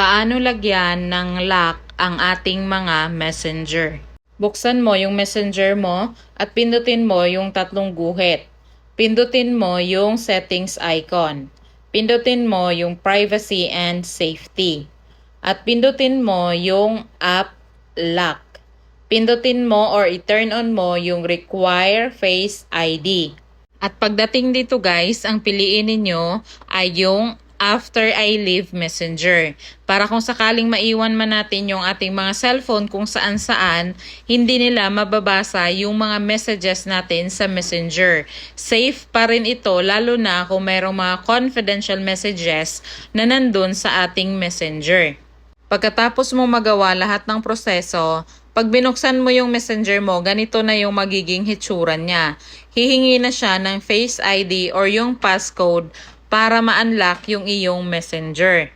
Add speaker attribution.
Speaker 1: Paano lagyan ng lock ang ating mga messenger? Buksan mo yung messenger mo at pindutin mo yung tatlong guhit. Pindutin mo yung settings icon. Pindutin mo yung privacy and safety. At pindutin mo yung app lock. Pindutin mo or i-turn on mo yung require face ID. At pagdating dito guys, ang piliin ninyo ay yung after I leave Messenger. Para kung sakaling maiwan man natin yung ating mga cellphone kung saan-saan, hindi nila mababasa yung mga messages natin sa Messenger. Safe pa rin ito lalo na kung mayroong mga confidential messages na nandun sa ating Messenger. Pagkatapos mo magawa lahat ng proseso, pag binuksan mo yung messenger mo, ganito na yung magiging hitsura niya. Hihingi na siya ng Face ID or yung passcode para ma-unlock yung iyong messenger.